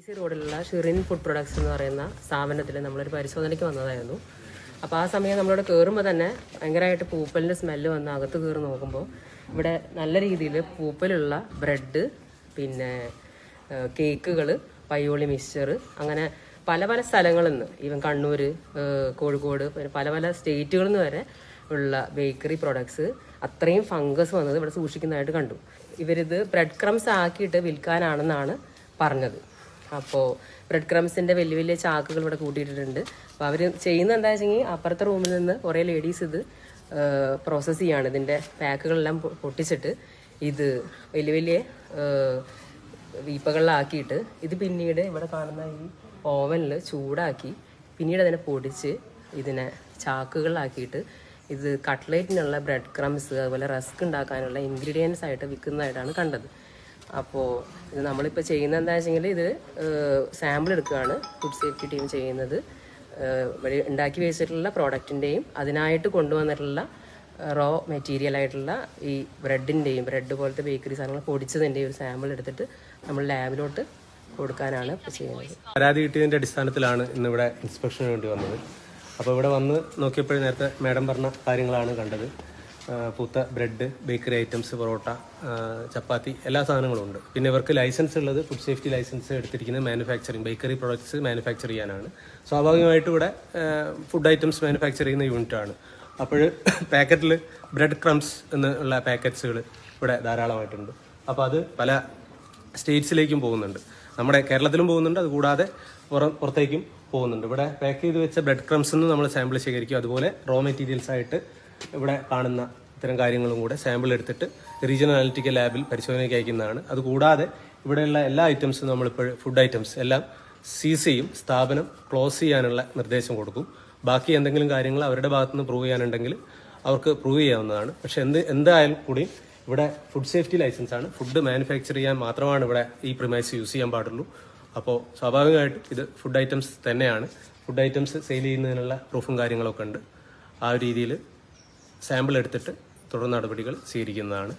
Easy റോഡിലുള്ള Shirin food products എന്ന് പറയുന്ന സ്ഥാപനത്തിൽ നമ്മളൊരു പരിശോധനയ്ക്ക് വന്നതായിരുന്നു. അപ്പോൾ ആ സമയം നമ്മളോട് കയറുമ്പോൾ തന്നെ ഭയങ്കരമായിട്ട് പൂപ്പലിൻ്റെ സ്മെല്ല് വന്ന് അകത്ത് കയറി നോക്കുമ്പോൾ ഇവിടെ നല്ല രീതിയിൽ പൂപ്പലുള്ള ബ്രെഡ്, പിന്നെ കേക്കുകൾ, പയ്യോളി മിക്സ്ചർ, അങ്ങനെ പല പല സ്ഥലങ്ങളിൽ നിന്ന്, ഈവൻ കണ്ണൂർ, കോഴിക്കോട്, പിന്നെ പല പല സ്റ്റേറ്റുകളിൽ നിന്ന് വരെ ഉള്ള ബേക്കറി പ്രൊഡക്ട്സ് അത്രയും ഫംഗസ് വന്നത് ഇവിടെ സൂക്ഷിക്കുന്നതായിട്ട് കണ്ടു. ഇവരിത് ബ്രെഡ് ക്രംസ് ആക്കിയിട്ട് വിൽക്കാനാണെന്നാണ് പറഞ്ഞത്. അപ്പോൾ ബ്രെഡ് ക്രംസിൻ്റെ വലിയ വലിയ ചാക്കുകൾ ഇവിടെ കൂട്ടിയിട്ടിട്ടുണ്ട്. അപ്പോൾ അവർ ചെയ്യുന്നത് എന്താ വെച്ചെങ്കിൽ അപ്പുറത്തെ റൂമിൽ നിന്ന് കുറേ ലേഡീസ് ഇത് പ്രോസസ്സ് ചെയ്യാണ്. ഇതിൻ്റെ പാക്കുകളെല്ലാം പൊട്ടിച്ചിട്ട് ഇത് വലിയ വലിയ വീപ്പകളിലാക്കിയിട്ട് ഇത് പിന്നീട് ഇവിടെ കാണുന്ന ഈ ഓവനിൽ ചൂടാക്കി പിന്നീട് അതിനെ പൊടിച്ച് ഇതിനെ ചാക്കുകളിലാക്കിയിട്ട് ഇത് കട്ട്ലേറ്റിനുള്ള ബ്രെഡ് ക്രംസ്, അതുപോലെ റസ്ക് ഉണ്ടാക്കാനുള്ള ഇൻഗ്രീഡിയൻസ് ആയിട്ട് വിൽക്കുന്നതായിട്ടാണ് കണ്ടത്. അപ്പോൾ ഇത് നമ്മളിപ്പോൾ ചെയ്യുന്നത് എന്താ വെച്ചെങ്കിൽ ഇത് സാമ്പിൾ എടുക്കുകയാണ് ഫുഡ് സേഫ്റ്റി ടീം ചെയ്യുന്നത്. ഉണ്ടാക്കി വെച്ചിട്ടുള്ള പ്രോഡക്റ്റിൻ്റെയും അതിനായിട്ട് കൊണ്ടുവന്നിട്ടുള്ള റോ മെറ്റീരിയൽ ആയിട്ടുള്ള ഈ ബ്രെഡിൻ്റെയും ബ്രെഡ് പോലത്തെ ബേക്കറി സാധനങ്ങൾ പൊടിച്ചതിൻ്റെയും ഒരു സാമ്പിൾ എടുത്തിട്ട് നമ്മൾ ലാബിലോട്ട് കൊടുക്കാനാണ് ഇപ്പോൾ ചെയ്യുന്നത്. പരാതി കിട്ടിയതിൻ്റെ അടിസ്ഥാനത്തിലാണ് ഇന്നിവിടെ ഇൻസ്പെക്ഷന് വേണ്ടി വന്നത്. അപ്പോൾ ഇവിടെ വന്ന് നോക്കിയപ്പോഴും നേരത്തെ മാഡം പറഞ്ഞ കാര്യങ്ങളാണ് കണ്ടത്. പൂത്ത ബ്രെഡ്, ബേക്കറി ഐറ്റംസ്, പൊറോട്ട, ചപ്പാത്തി, എല്ലാ സാധനങ്ങളും ഉണ്ട്. പിന്നെ ഇവർക്ക് ലൈസൻസ് ഉള്ളത് ഫുഡ് സേഫ്റ്റി ലൈസൻസ് എടുത്തിരിക്കുന്നത് മാനുഫാക്ചറിങ്, ബേക്കറി പ്രൊഡക്ട്സ് മാനുഫാക്ചർ ചെയ്യാനാണ്. സ്വാഭാവികമായിട്ടും ഇവിടെ ഫുഡ് ഐറ്റംസ് മാനുഫാക്ചർ ചെയ്യുന്ന യൂണിറ്റാണ്. അപ്പോൾ പാക്കറ്റിൽ ബ്രെഡ് ക്രംസ് എന്നുള്ള പാക്കറ്റ്സുകൾ ഇവിടെ ധാരാളമായിട്ടുണ്ട്. അപ്പോൾ അത് പല സ്റ്റേറ്റ്സിലേക്കും പോകുന്നുണ്ട്. നമ്മുടെ കേരളത്തിലും പോകുന്നുണ്ട്, അതുകൂടാതെ പുറത്തേക്കും പോകുന്നുണ്ട്. ഇവിടെ പാക്ക് ചെയ്ത് വെച്ച ബ്രെഡ് ക്രംസ് നിന്ന് നമ്മൾ സാമ്പിൾ ശേഖരിക്കും. അതുപോലെ റോ മെറ്റീരിയൽസ് ആയിട്ട് ഇവിടെ കാണുന്ന ഇത്തരം കാര്യങ്ങളും കൂടെ സാമ്പിൾ എടുത്തിട്ട് റീജിയണൽ അനലിറ്റിക്കൽ ലാബിൽ പരിശോധനയ്ക്ക് അയക്കുന്നതാണ്. അതുകൂടാതെ ഇവിടെയുള്ള എല്ലാ ഐറ്റംസും നമ്മളിപ്പോൾ ഫുഡ് ഐറ്റംസ് എല്ലാം സീസ് ചെയ്യും. സ്ഥാപനം ക്ലോസ് ചെയ്യാനുള്ള നിർദ്ദേശം കൊടുക്കും. ബാക്കി എന്തെങ്കിലും കാര്യങ്ങൾ അവരുടെ ഭാഗത്തുനിന്ന് പ്രൂവ് ചെയ്യാനുണ്ടെങ്കിൽ അവർക്ക് പ്രൂവ് ചെയ്യാവുന്നതാണ്. പക്ഷെ എന്തായാലും കൂടി ഇവിടെ ഫുഡ് സേഫ്റ്റി ലൈസൻസ് ആണ്. ഫുഡ് മാനുഫാക്ചർ ചെയ്യാൻ മാത്രമാണ് ഇവിടെ ഈ പ്രിമൈസ് യൂസ് ചെയ്യാൻ പാടുള്ളൂ. അപ്പോൾ സ്വാഭാവികമായിട്ടും ഇത് ഫുഡ് ഐറ്റംസ് തന്നെയാണ്. ഫുഡ് ഐറ്റംസ് സെയിൽ ചെയ്യുന്നതിനുള്ള പ്രൂഫും കാര്യങ്ങളൊക്കെ ഉണ്ട്. ആ ഒരു രീതിയിൽ സാമ്പിൾ എടുത്തിട്ട് തുടർ നടപടികൾ സ്വീകരിക്കുന്നതാണ്.